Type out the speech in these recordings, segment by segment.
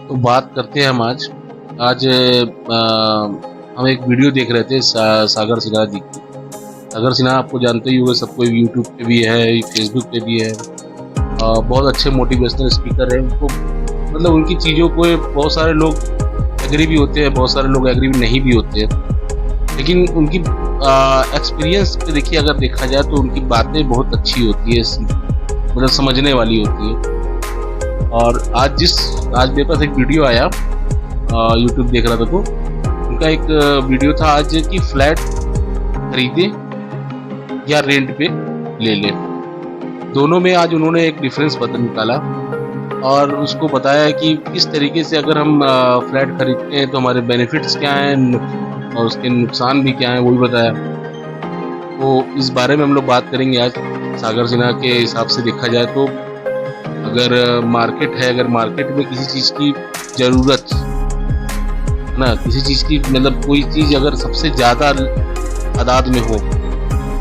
तो बात करते हैं हम आज आज हम एक वीडियो देख रहे थे सागर सिन्हा जी की। सागर सिन्हा आपको जानते ही होंगे, सबको यूट्यूब पे भी है, फेसबुक पे भी है। बहुत अच्छे मोटिवेशनल स्पीकर है। उनको मतलब उनकी चीज़ों को बहुत सारे लोग एग्री भी होते हैं, बहुत सारे लोग एग्री भी नहीं भी होते हैं। लेकिन उनकी एक्सपीरियंस पे देखिए, अगर देखा जाए तो उनकी बातें बहुत अच्छी होती है, मतलब समझने वाली होती है। और आज मेरे पास एक वीडियो आया, यूट्यूब देख रहा था तो उनका एक वीडियो था आज कि फ्लैट खरीदे या रेंट पे ले ले। दोनों में आज उन्होंने एक डिफरेंस पता निकाला और उसको बताया कि किस तरीके से अगर हम फ्लैट खरीदते हैं तो हमारे बेनिफिट्स क्या हैं और उसके नुकसान भी क्या हैं, वो भी बताया। तो इस बारे में हम लोग बात करेंगे आज। सागर सिन्हा के हिसाब से देखा जाए तो अगर मार्केट है, अगर मार्केट में किसी चीज़ की ज़रूरत ना, किसी चीज़ की मतलब कोई चीज़ अगर सबसे ज़्यादा तादाद में हो,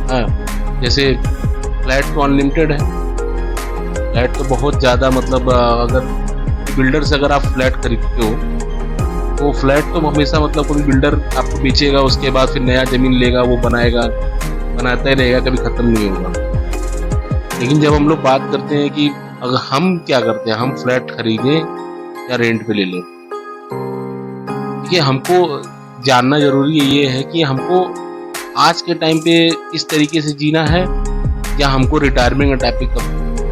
हाँ, जैसे फ्लैट तो अनलिमिटेड है, फ्लैट तो बहुत ज़्यादा, मतलब अगर बिल्डर से अगर आप फ्लैट खरीदते हो तो फ्लैट तो हमेशा, मतलब कोई बिल्डर आपको बेचेगा, उसके बाद फिर नया ज़मीन लेगा, वो बनाएगा, बनाता ही रहेगा, कभी ख़त्म नहीं होगा। लेकिन जब हम लोग बात करते हैं कि अगर हम क्या करते हैं, हम फ्लैट खरीदें या रेंट पे ले लें, देखिए हमको जानना ज़रूरी ये है कि हमको आज के टाइम पे इस तरीके से जीना है या हमको रिटायरमेंट का टाइप पे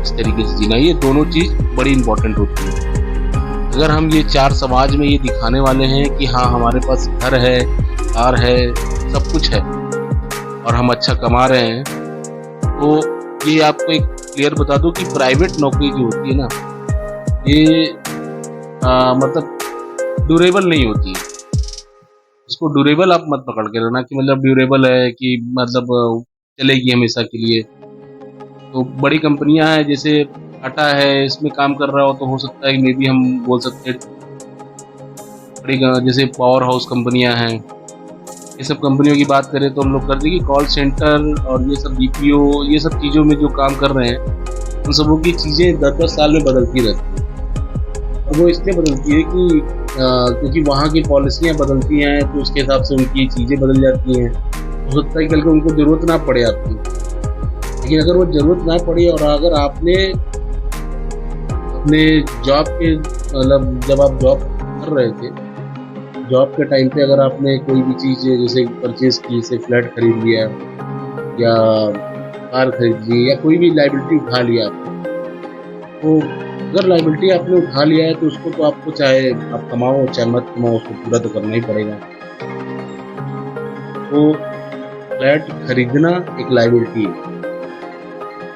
इस तरीके से जीना है। ये दोनों चीज़ बड़ी इंपॉर्टेंट होती है। अगर हम ये चार समाज में ये दिखाने वाले हैं कि हाँ हमारे पास घर है, कार है, सब कुछ है और हम अच्छा कमा रहे हैं, तो ये आपको एक क्लियर बता दूं कि प्राइवेट नौकरी जो होती है ना, ये मतलब ड्यूरेबल नहीं होती है। इसको ड्यूरेबल आप मत पकड़ के रहना कि मतलब ड्यूरेबल है कि मतलब चलेगी हमेशा के लिए। तो बड़ी कंपनियां हैं, जैसे टाटा है, इसमें काम कर रहा हो तो हो सकता है मे बी हम बोल सकते हैं बड़ी जैसे पावर हाउस कंपनियां हैं, ये सब कंपनियों की बात करें तो हम लोग कर देंगे कॉल सेंटर और ये सब बीपीओ, ये सब चीज़ों में जो काम कर रहे हैं उन सबों की चीज़ें 10-10 साल में बदलती रहती हैं। और वो इसलिए बदलती है कि क्योंकि वहाँ की पॉलिसियाँ बदलती हैं, तो उसके हिसाब से उनकी चीज़ें बदल जाती हैं। हो सकता है कल को उनको ज़रूरत ना पड़े आपकी, लेकिन अगर वो ज़रूरत ना पड़ी और अगर आपने अपने जॉब के मतलब जब आप जॉब कर रहे थे, जॉब के टाइम पे अगर आपने कोई भी चीज़ जैसे परचेज की, जैसे फ्लैट खरीद लिया या कार खरीद ली या कोई भी लाइबिलिटी उठा लिया आपने, तो अगर लाइबिलिटी आपने उठा लिया है तो उसको तो आपको चाहे आप कमाओ चाहे मत कमाओ, उसको पूरा तो करना ही पड़ेगा। तो फ्लैट खरीदना एक लाइबिलिटी है।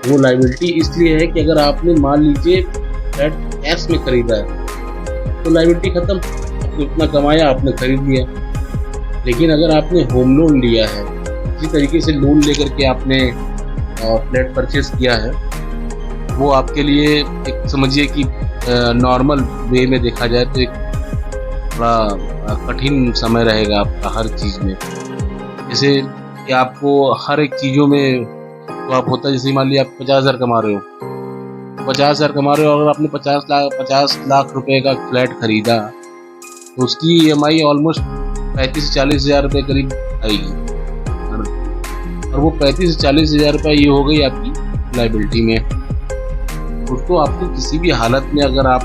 वो लाइबिलिटी इसलिए है कि अगर आपने मान लीजिए फ्लैट कैश में खरीदा है तो लाइबिलिटी खत्म, आपने उतना कमाया, आपने खरीद लिया। लेकिन अगर आपने होम लोन लिया है, इसी तरीके से लोन लेकर के आपने फ्लैट परचेज किया है, वो आपके लिए एक समझिए कि नॉर्मल वे में देखा जाए तो एक बड़ा कठिन समय रहेगा आपका हर चीज़ में। जैसे कि आपको हर एक चीज़ों में तो आप होता है, जैसे मान लीजिए आप 50,000 कमा रहे हो, 50,000 कमा रहे हो, अगर आपने 50 लाख रुपए का फ्लैट खरीदा तो उसकी EMI ऑलमोस्ट 35 से 40,000 रुपये करीब आएगी। और वो 35 से 40,000 रुपये ये हो गई आपकी लाइबिलिटी में। उसको आपको किसी भी हालत में, अगर आप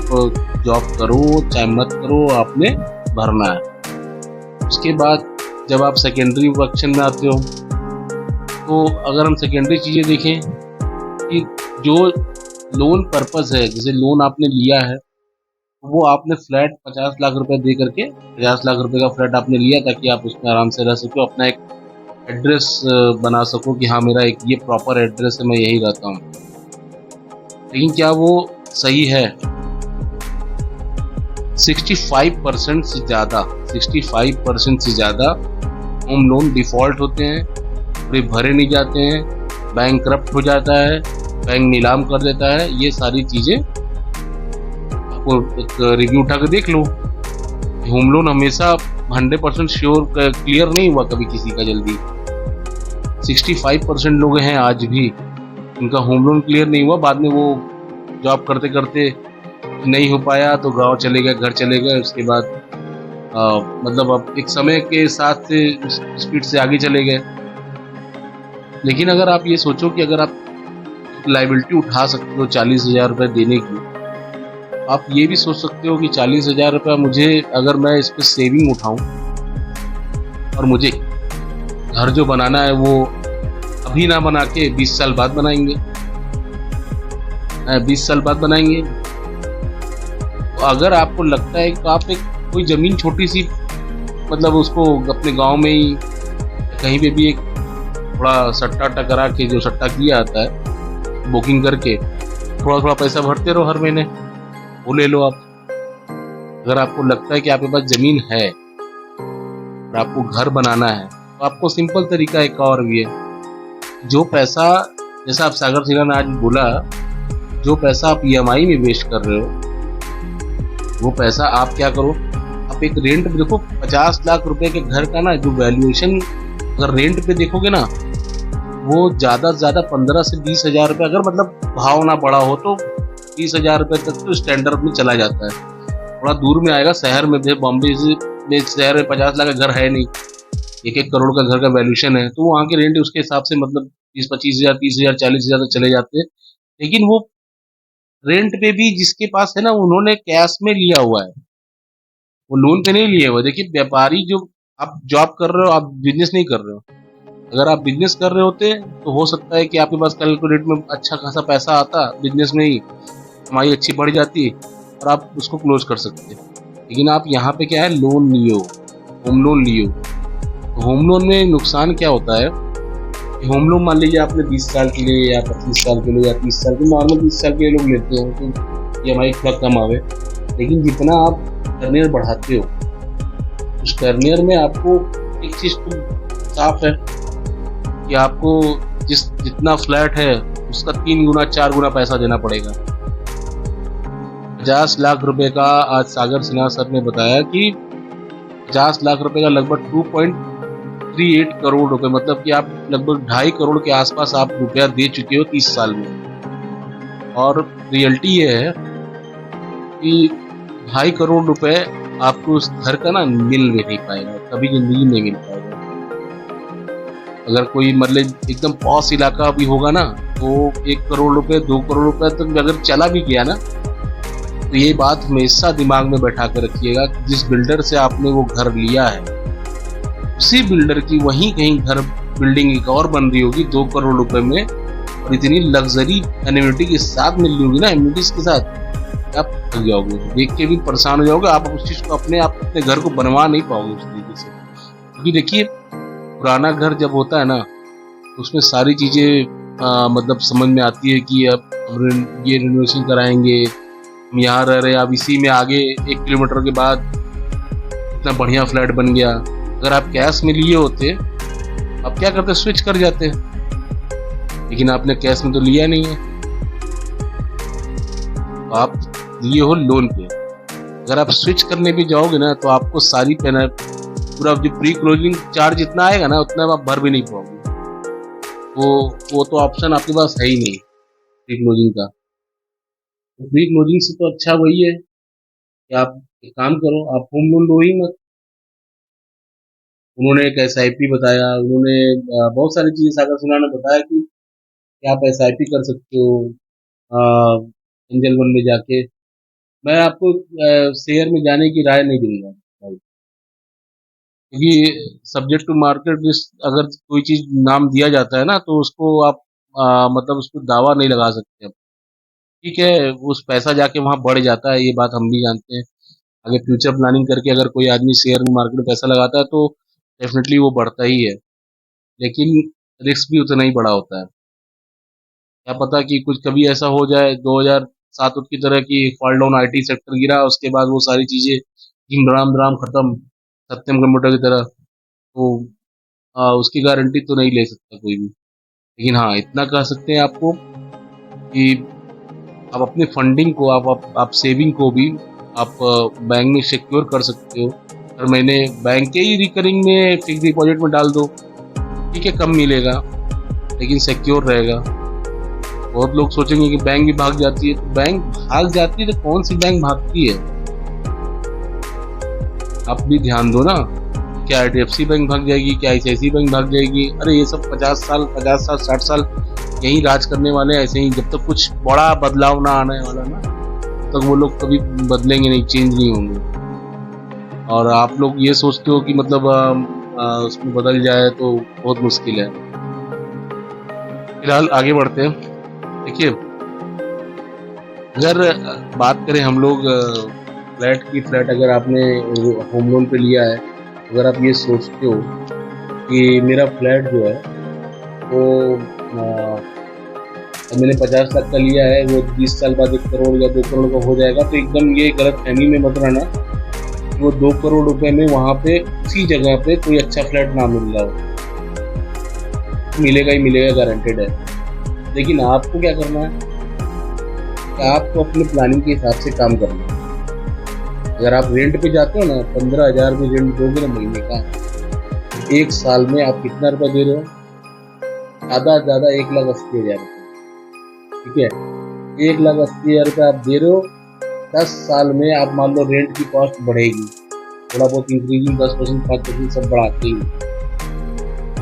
जॉब करो चाहे मत करो, आपने भरना है। उसके बाद जब आप सेकेंडरी ऑप्शन में आते हो, तो अगर हम सेकेंडरी चीज़ें देखें कि जो लोन पर्पस है, जैसे लोन आपने लिया है, वो आपने फ्लैट 50 लाख रुपए दे करके 50 लाख रुपए का फ्लैट आपने लिया ताकि आप उसमें आराम से रह सको, अपना एक एड्रेस बना सको कि हाँ मेरा एक ये प्रॉपर एड्रेस है, मैं यही रहता हूँ। लेकिन क्या वो सही है? 65% से ज़्यादा होम लोन डिफ़ॉल्ट होते हैं, पूरे भरे नहीं जाते हैं, बैंक करप्ट हो जाता है, बैंक नीलाम कर देता है। ये सारी चीज़ें आपको एक रिव्यू उठा के देख लो। होम लोन हमेशा 100% श्योर क्लियर नहीं हुआ कभी किसी का जल्दी। 65% लोग हैं आज भी उनका होम लोन क्लियर नहीं हुआ, बाद में वो जॉब करते करते नहीं हो पाया तो गांव चले गए, घर चले गए। उसके बाद मतलब अब एक समय के साथ से स्पीड से आगे चले गए। लेकिन अगर आप ये सोचो कि अगर आप लाइबिलिटी उठा सकते हो 40,000 रुपये देने की, आप ये भी सोच सकते हो कि 40,000 रुपया मुझे, अगर मैं इस पर सेविंग उठाऊं और मुझे घर जो बनाना है वो अभी ना बना के 20 साल बाद बनाएंगे, 20 साल बाद बनाएंगे। तो अगर आपको लगता है तो आप एक कोई ज़मीन छोटी सी, मतलब उसको अपने गांव में ही कहीं पे भी एक थोड़ा सट्टा टकरा के, जो सट्टा किया आता है बुकिंग करके, थोड़ा थोड़ा पैसा भरते रहो हर महीने, वो ले लो आप। अगर आपको लगता है कि आपके पास ज़मीन है और आपको घर बनाना है, तो आपको सिंपल तरीका एक और भी है। जो पैसा, जैसा आप सागर सिन्हा ने आज बोला, जो पैसा आप ईएमआई में वेस्ट कर रहे हो, वो पैसा आप क्या करो, आप एक रेंट पे देखो। 50 लाख रुपए के घर का ना जो वैल्यूएशन अगर रेंट पे देखोगे ना, वो ज़्यादा से ज़्यादा 15 से 20 हजार रुपये, अगर मतलब भाव ना बड़ा हो तो 20 हजार रुपये तक तो स्टैंडर्ड में चला जाता है। थोड़ा दूर में आएगा शहर में, जैसे बॉम्बे में शहर में 50 लाख का घर है नहीं, 1-1 करोड़ का घर का वैल्यूएशन है, तो वहाँ के रेंट उसके हिसाब से मतलब 20-25 हजार, 30 हजार, 40 हजार तक चले जाते हैं। लेकिन वो रेंट पे भी जिसके पास है ना, उन्होंने कैश में लिया हुआ है, वो लोन पे नहीं लिए हुए। देखिए व्यापारी, जो आप जॉब कर रहे हो, आप बिजनेस नहीं कर रहे हो। अगर आप बिजनेस कर रहे होते तो हो सकता है कि आपके पास कल को डेट में अच्छा खासा पैसा आता, बिजनेस में ही कमाई अच्छी बढ़ जाती और आप उसको क्लोज कर सकते। लेकिन आप यहाँ पे क्या है, लोन लिए हो, होम लोन लिए हो। तो होम लोन में नुकसान क्या होता है कि होम लोन मान लीजिए आपने 20 साल के लिए या 25 साल के लिए या 30 साल के, नॉर्मल 30 साल के लिए लोग लेते हैं तो EMI थोड़ा कम आवे। लेकिन जितना आप टर्नियर बढ़ाते हो, उस टर्नियर में आपको एक चीज़ तो साफ है कि आपको जितना फ्लैट है उसका 3 गुना 4 गुना पैसा देना पड़ेगा। 50 लाख रुपए का आज सागर सिन्हा सर ने बताया कि 50 लाख रुपए का लगभग 2.38 करोड़ रुपए, मतलब कि आप लगभग 2.5 करोड़ के आसपास आप रुपया दे चुके हो 30 साल में। और रियलिटी ये है कि 2.5 करोड़ रुपए आपको उस घर का ना मिल भी नहीं पाएगा, कभी जिंदगी में मिल पाएगा। अगर कोई मतलब एकदम पॉश इलाका भी होगा ना, तो 1 करोड़ रुपए 2 करोड़ रुपए तक अगर चला भी गया ना, तो ये बात हमेशा दिमाग में बैठा कर रखिएगा कि जिस बिल्डर से आपने वो घर लिया है, उसी बिल्डर की वहीं कहीं घर बिल्डिंग एक और बन रही होगी 2 करोड़ रुपए में, और इतनी लग्जरी एमिनिटी के साथ मिल रही होगी ना, एमिनिटीज के साथ, आप थक जाओगे, देख के भी परेशान हो जाओगे। आप उस चीज को अपने घर को बनवा नहीं पाओगे उस तरीके से। क्योंकि देखिए, पुराना घर जब होता है ना, तो उसमें सारी चीजें मतलब समझ में आती है कि अब ये रिनोवेशन कराएंगे, हम यहाँ रह रहे हैं, अब इसी में आगे 1 किलोमीटर के बाद इतना बढ़िया फ्लैट बन गया। अगर आप कैश में लिए होते, आप क्या करते, स्विच कर जाते। लेकिन आपने कैश में तो लिया नहीं है, तो आप लिए हो लोन पे। अगर आप स्विच करने भी जाओगे ना, तो आपको सारी पूरा जो प्री क्लोजिंग चार्ज जितना आएगा ना, उतना आप भर भी नहीं पाओगे। वो तो ऑप्शन आपके पास है ही नहीं प्री क्लोजिंग का। तो प्री क्लोजिंग से तो अच्छा वही है कि आप एक काम करो, आप होम लोन लो ही मत। उन्होंने एक SIP बताया, उन्होंने बहुत सारी चीजें सागर सिन्हा ने बताया कि आप SIP कर सकते हो एंजल वन में जाके। मैं आपको शेयर में जाने की राय नहीं दूंगा भाई, क्योंकि सब्जेक्ट टू मार्केट रिस्क, अगर कोई चीज नाम दिया जाता है ना, तो उसको आप मतलब उसको दावा नहीं लगा सकते। ठीक है, उस पैसा जाके वहां बढ़ जाता है, ये बात हम भी जानते हैं। आगे फ्यूचर प्लानिंग करके अगर कोई आदमी शेयर मार्केट में पैसा लगाता है, तो डेफिनेटली वो बढ़ता ही है। लेकिन रिस्क भी उतना ही बड़ा होता है। क्या पता कि कुछ कभी ऐसा हो जाए 2007 की तरह की फॉल डाउन, IT सेक्टर गिरा, उसके बाद वो सारी चीजें धीम धड़ाम खत्म, सत्यम कंप्यूटर की तरह। तो उसकी गारंटी तो नहीं ले सकता कोई भी। लेकिन हाँ, इतना कह सकते हैं आपको कि आप अपनी फंडिंग को, आप सेविंग को भी आप बैंक में सिक्योर कर सकते हो। हर महीने बैंक के ही रिकरिंग में फिक्स डिपॉजिट में डाल दो, ठीक है, कम मिलेगा लेकिन सिक्योर रहेगा। बहुत लोग सोचेंगे कि बैंक भी भाग जाती है, तो बैंक भाग जाती है तो कौन सी बैंक भागती है? आप भी ध्यान दो ना। क्या HDFC बैंक भाग जाएगी? क्या ICICI बैंक भाग जाएगी? अरे ये सब 50 साल 60 साल यहीं राज करने वाले हैं ऐसे ही। जब तक कुछ बड़ा बदलाव ना आने वाला ना, तब तक वो लोग कभी बदलेंगे नहीं, चेंज नहीं होंगे। और आप लोग ये सोचते हो कि मतलब उसमें बदल जाए तो बहुत मुश्किल है। फिलहाल आगे बढ़ते हैं। देखिए, अगर बात करें हम लोग फ्लैट की, फ्लैट अगर आपने होम लोन पे लिया है, अगर आप ये सोचते हो कि मेरा फ्लैट जो है वो मैंने 50 लाख का लिया है, वो 20 साल बाद 1 करोड़ या 2 करोड़ का हो जाएगा, तो एकदम ये गलत फहमी में मत रहना। वो 2 करोड़ रुपए में वहाँ पे उसी जगह पे कोई अच्छा फ्लैट ना मिल रहा हो, मिलेगा ही मिलेगा, गारंटेड है। लेकिन आपको क्या करना है कि आपको अपने प्लानिंग के हिसाब से काम करना है। अगर आप रेंट पे जाते हो ना, 15,000 में रेंट दोगे ना महीने का, 1 साल में आप कितना रुपया दे रहे हो? ज़्यादा से ज़्यादा 1,80,000 रुपये। ठीक है, 1,80,000 रुपये आप दे रहे हो। 10 साल में आप मान लो रेंट की कॉस्ट बढ़ेगी, थोड़ा बहुत इंक्रीजिंग 10% 5% सब बढ़ाते ही।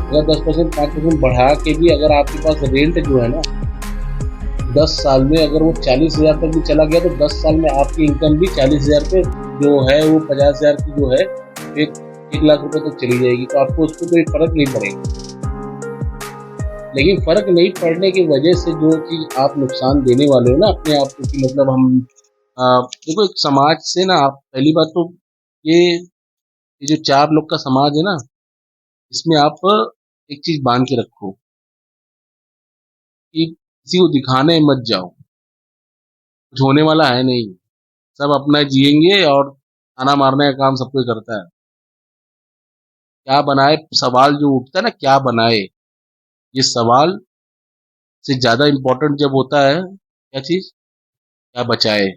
अगर 10% 5% बढ़ा के भी अगर आपके पास रेंट जो है ना 10 साल में अगर वो 40,000 तक भी चला गया, तो 10 साल में आपकी इनकम भी 40,000 पे जो है वो 50,000 की जो है 1 लाख रुपए तक चली जाएगी। तो आपको उसको कोई फर्क नहीं पड़ेगा। लेकिन फर्क नहीं पड़ने की वजह से जो चीज आप नुकसान देने वाले हो ना अपने आप को, कि मतलब हम देखो, एक समाज से ना, आप पहली बात तो ये जो 4 लोग का समाज है ना, इसमें आप एक चीज बांध के रखो कि किसी को दिखाने मत जाओ, कुछ होने वाला है नहीं। सब अपना जिएंगे और खाना मारने का काम सब कोई करता है। क्या बनाए, सवाल जो उठता है ना, क्या बनाए, ये सवाल से ज्यादा इम्पोर्टेंट जब होता है क्या चीज, क्या बचाए।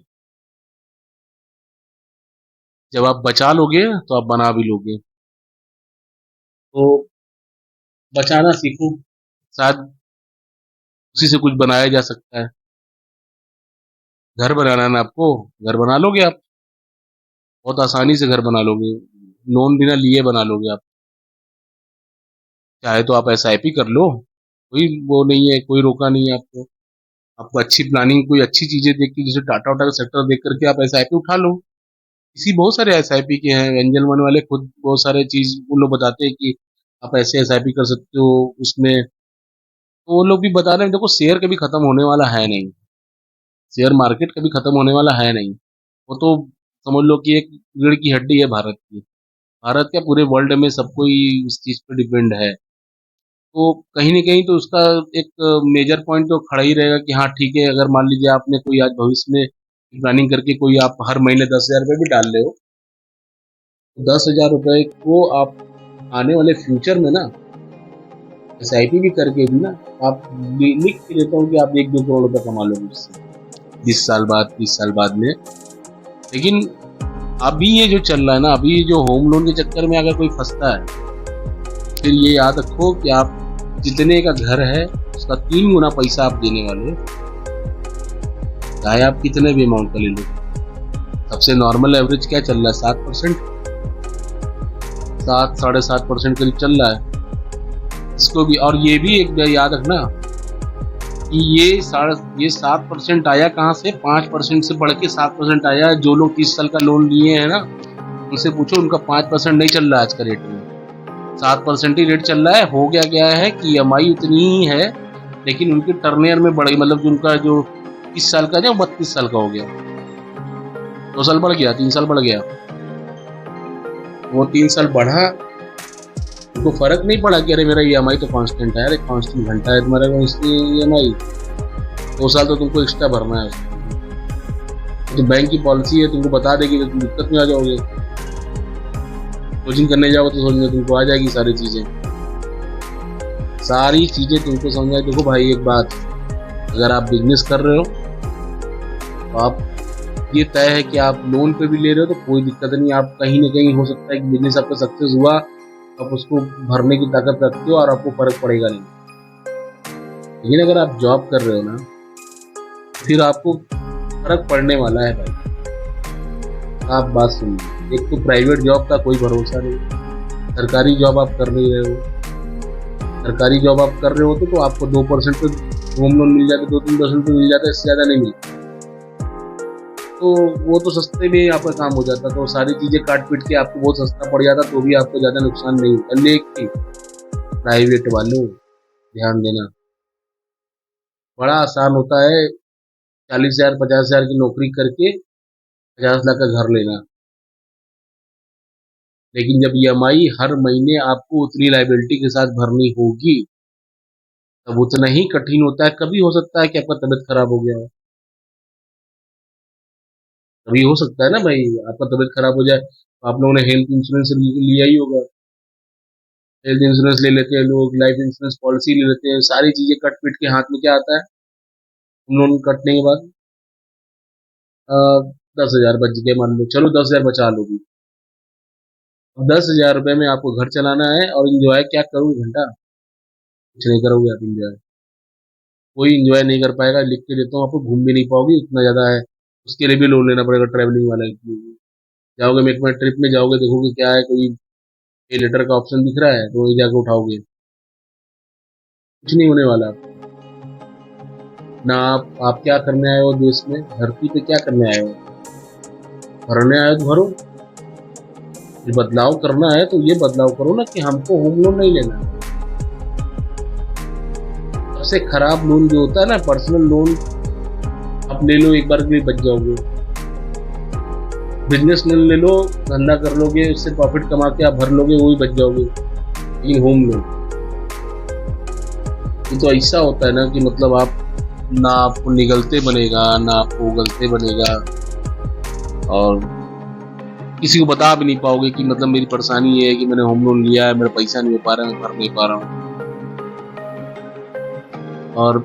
जब आप बचा लोगे तो आप बना भी लोगे। तो बचाना सीखो, शायद उसी से कुछ बनाया जा सकता है। घर बनाना है ना आपको, घर बना लोगे आप, बहुत आसानी से घर बना लोगे, लोन बिना लिए बना लोगे आप। चाहे तो आप SIP कर लो, कोई वो नहीं है, कोई रोका नहीं है आपको। आपको अच्छी प्लानिंग, कोई अच्छी चीजें देख के, जैसे टाटा वाटा का सेक्टर देख करके आप SIP उठा लो। इसी बहुत सारे SIP के हैं, एंजल वन वाले खुद बहुत सारे चीज वो लोग बताते हैं कि आप ऐसे SIP कर सकते हो उसमें। तो वो लोग भी बता रहे हैं, देखो शेयर कभी खत्म होने वाला है नहीं, शेयर मार्केट कभी खत्म होने वाला है नहीं। वो तो समझ लो कि एक रीढ़ की हड्डी है भारत की। भारत क्या, पूरे वर्ल्ड में सब कोई इस चीज पे डिपेंड है। तो कहीं ना कहीं तो उसका एक मेजर पॉइंट तो खड़ा ही रहेगा कि हाँ ठीक है, अगर मान लीजिए आपने कोई आज भविष्य में प्लानिंग करके कोई आप हर महीने 10,000 रुपये भी डाल रहे हो, तो 10,000 रुपये को आप आने वाले फ्यूचर में ना SIP भी करके भी ना, आप लिख के देता हूँ कि आप 1-2 करोड़ रुपये कमा लोगे उससे 20 साल बाद, 30 साल बाद में। लेकिन अभी ये जो चल रहा है ना, अभी जो होम लोन के चक्कर में अगर कोई फंसता है, फिर ये याद रखो कि आप जितने का घर है उसका 3 गुना पैसा आप देने वाले हो, चाहे आप कितने भी अमाउंट का ले लो। सबसे नॉर्मल एवरेज क्या चल रहा है? 7%, 7-7.5% करीब चल रहा है। इसको भी, और ये भी एक याद रखना कि ये 7% आया कहाँ से? 5% से बढ़ के 7% आया है। जो लोग 30 साल का लोन लिए हैं ना, उनसे पूछो, उनका 5% नहीं चल रहा है आज का रेट में, 7% ही रेट चल रहा है। हो गया है कि EMI उतनी ही है, लेकिन उनके टर्नियर में बढ़ गई, मतलब उनका जो 30 साल का है 32 साल का हो गया, 2 साल बढ़ गया, 3 साल बढ़ गया। वो 3 साल बढ़ा, उनको फर्क नहीं पड़ा कि अरे मेरा EMI तो कांस्टेंट है, अरे कांस्टेंट घंटा है तुम्हारा EMI, 2 साल तो तुमको एक्स्ट्रा भरना है। तो बैंक की पॉलिसी है, तुमको बता देगी तो तुम दिक्कत में आ जाओगे। कोचिंग करने जाओ तो समझ में तुमको आ जाएगी सारी चीजें, सारी चीजें तुमको समझ आए। देखो भाई एक बात, अगर आप बिजनेस कर रहे हो तो आप, ये तय है कि आप लोन पे भी ले रहे हो तो कोई दिक्कत नहीं। आप कहीं ना कहीं हो सकता है कि बिजनेस आपका सक्सेस हुआ, आप उसको भरने की ताकत रखते हो और आपको फर्क पड़ेगा नहीं। लेकिन अगर आप जॉब कर रहे हो ना, फिर आपको फर्क पड़ने वाला है भाई। आप बात सुनिए, एक तो प्राइवेट जॉब का कोई भरोसा नहीं, सरकारी जॉब आप कर नहीं रहे हो। सरकारी जॉब आप कर रहे हो तो आपको 2% पे होम लोन मिल जाता है, 2-3% पे मिल जाता है, इससे ज़्यादा नहीं मिलता। तो वो तो सस्ते में आपका काम हो जाता, तो सारी चीज़ें काट पीट के आपको बहुत सस्ता पड़ जाता, तो भी आपको ज़्यादा नुकसान नहीं होता। लेकिन प्राइवेट वालों, ध्यान देना, बड़ा आसान होता है 40,000 50,000 की नौकरी करके 50 लाख का घर लेना, लेकिन जब ईएमआई हर महीने आपको उतनी लाइबिलिटी के साथ भरनी होगी, तब उतना ही कठिन होता है। कभी हो सकता है कि आपका तबीयत खराब हो गया हो, कभी हो सकता है ना भाई, आपका तबीयत खराब हो जाए, तो आप लोगों ने हेल्थ इंश्योरेंस लिया ही होगा। हेल्थ इंश्योरेंस ले लेते हैं लोग, लाइफ इंश्योरेंस पॉलिसी ले लेते हैं, सारी चीजें कट पीट के हाथ में क्या आता है, हम लोन कटने के बाद 10,000 बच गए, मान लो, चलो 10,000 बचा लो भी। अब 10,000 रुपये में आपको घर चलाना है और इंजॉय क्या करोगे, घंटा कुछ नहीं करोगे आप इंजॉय, कोई इंजॉय नहीं कर पाएगा। लिख के देता हूँ आपको, घूम भी नहीं पाओगे, इतना ज्यादा है। उसके लिए भी लोन लेना पड़ेगा, ट्रैवलिंग वाला के लिए। जाओगे मेक माई ट्रिप में जाओगे, देखोगे क्या है, कोई पे लेटर का ऑप्शन दिख रहा है तो वही जाके उठाओगे, कुछ नहीं होने वाला। ना आप क्या करने आए हो देश में, धरती पे क्या करने आए हो, भरने आए हो तो भरो। ये बदलाव करना है तो ये बदलाव करो ना कि हमको होम लोन नहीं लेना है। सबसे खराब लोन जो होता है ना, पर्सनल लोन, आप ले लो, एक बार के लिए बच जाओगे। बिजनेस लोन ले लो, धंधा कर लोगे, उससे प्रॉफिट कमा के आप भर लोगे, वो भी बच जाओगे। लेकिन होम लोन ये तो ऐसा होता है ना कि मतलब आप ना आपको निगलते बनेगा, ना आपको उगलते बनेगा, और किसी को बता भी नहीं पाओगे कि मतलब मेरी परेशानी ये है कि मैंने होम लोन लिया है, मेरा पैसा नहीं हो पा रहा है, मैं भर नहीं पा रहा हूँ। और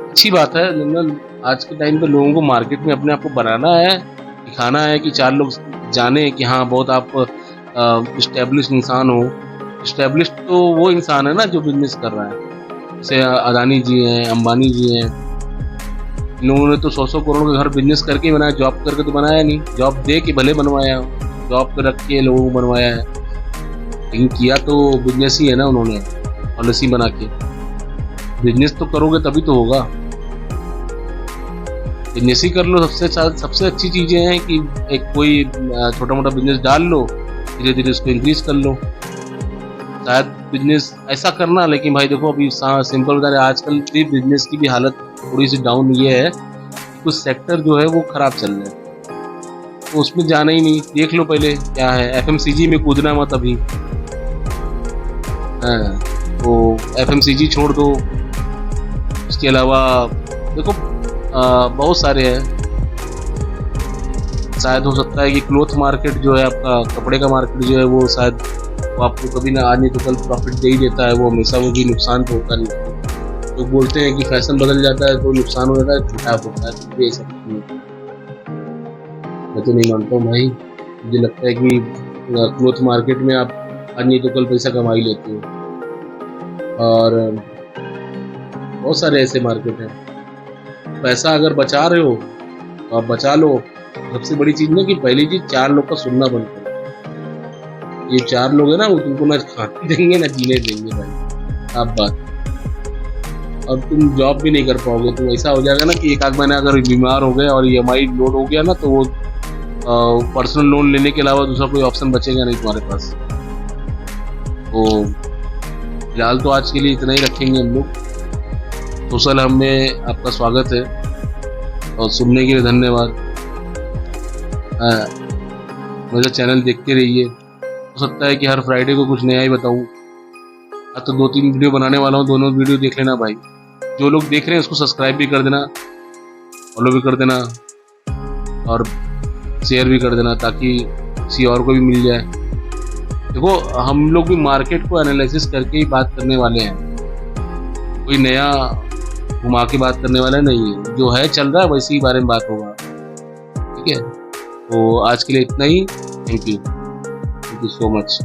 अच्छी बात है जनरल, आज के टाइम पे लोगों को मार्केट में अपने आप को बनाना है, दिखाना है कि 4 लोग जाने कि हाँ बहुत आप इस्टेब्लिश इंसान हो। इस्टेब्लिश तो वो इंसान है ना जो बिजनेस कर रहा है, जैसे अदानी जी हैं, अंबानी जी हैं, इन लोगों ने तो 100-100 करोड़ का घर बिजनेस करके ही बनाया, जॉब करके तो बनाया नहीं। जॉब दे के भले बनवाया, जॉब पे रख के लोगों को बनवाया है, लेकिन किया तो बिजनेस ही है ना उन्होंने, पॉलिसी बना के। बिजनेस तो करोगे तभी तो होगा, बिजनेस ही कर लो। सबसे अच्छी चीज़ें हैं कि एक कोई छोटा मोटा बिजनेस डाल लो, धीरे धीरे उसको इंक्रीज कर लो। शायद बिजनेस ऐसा करना, लेकिन भाई देखो अभी सिंपल बता रहे, आजकल भी बिजनेस की भी हालत थोड़ी सी डाउन ये है, कुछ सेक्टर जो है वो खराब चल रहे हैं, तो उसमें जाना ही नहीं। देख लो पहले क्या है, एफएमसीजी में कूदना मत अभी, हाँ, तो एफएमसीजी छोड़ दो। उसके अलावा देखो बहुत सारे हैं, शायद हो सकता है कि क्लोथ मार्केट जो है आपका, कपड़े का मार्केट जो है वो शायद वो आपको कभी ना आज नहीं तो कल प्रॉफिट दे ही देता है, वो हमेशा वो भी नुकसान तो होता नहीं। तो बोलते हैं कि फैशन बदल जाता है तो नुकसान हो जाता है, छुटा होता है, तो ये सब मैं तो नहीं मानता हूँ भाई। मुझे लगता है कि क्लोथ मार्केट में आप आज नहीं तो कल पैसा कमा ही लेते हो, और बहुत सारे ऐसे मार्केट हैं। पैसा अगर बचा रहे हो तो आप बचा लो। सबसे बड़ी चीज़ ना कि पहली चीज़ 4 लोग का सुनना बंद करो। ये 4 लोग है ना, वो तुमको ना खाने देंगे ना जीने देंगे भाई, आप बात। और तुम जॉब भी नहीं कर पाओगे, तो ऐसा हो जाएगा ना कि एक आध महीना अगर बीमार हो गए और ईएमआई लोड हो गया ना, तो वो पर्सनल लोन लेने के अलावा दूसरा कोई ऑप्शन बचेगा नहीं तुम्हारे पास। तो फिलहाल तो आज के लिए इतना ही रखेंगे हम लोग। सोशल हब में आपका स्वागत है और सुनने के लिए धन्यवाद। मेरा चैनल देखते रहिए, हो सकता है कि हर फ्राइडे को कुछ नया ही बताऊं। आज तो 2-3 वीडियो बनाने वाला हूं, दोनों वीडियो देख लेना भाई। जो लोग देख रहे हैं उसको सब्सक्राइब भी कर देना, फॉलो भी कर देना, और शेयर भी कर देना, ताकि किसी और को भी मिल जाए। देखो हम लोग भी मार्केट को एनालिसिस करके ही बात करने वाले हैं, कोई नया घुमा के बात करने वाला नहीं है। जो है चल रहा है वैसे ही बारे में बात होगा, ठीक है। तो आज के लिए इतना ही, थैंक यू सो मच।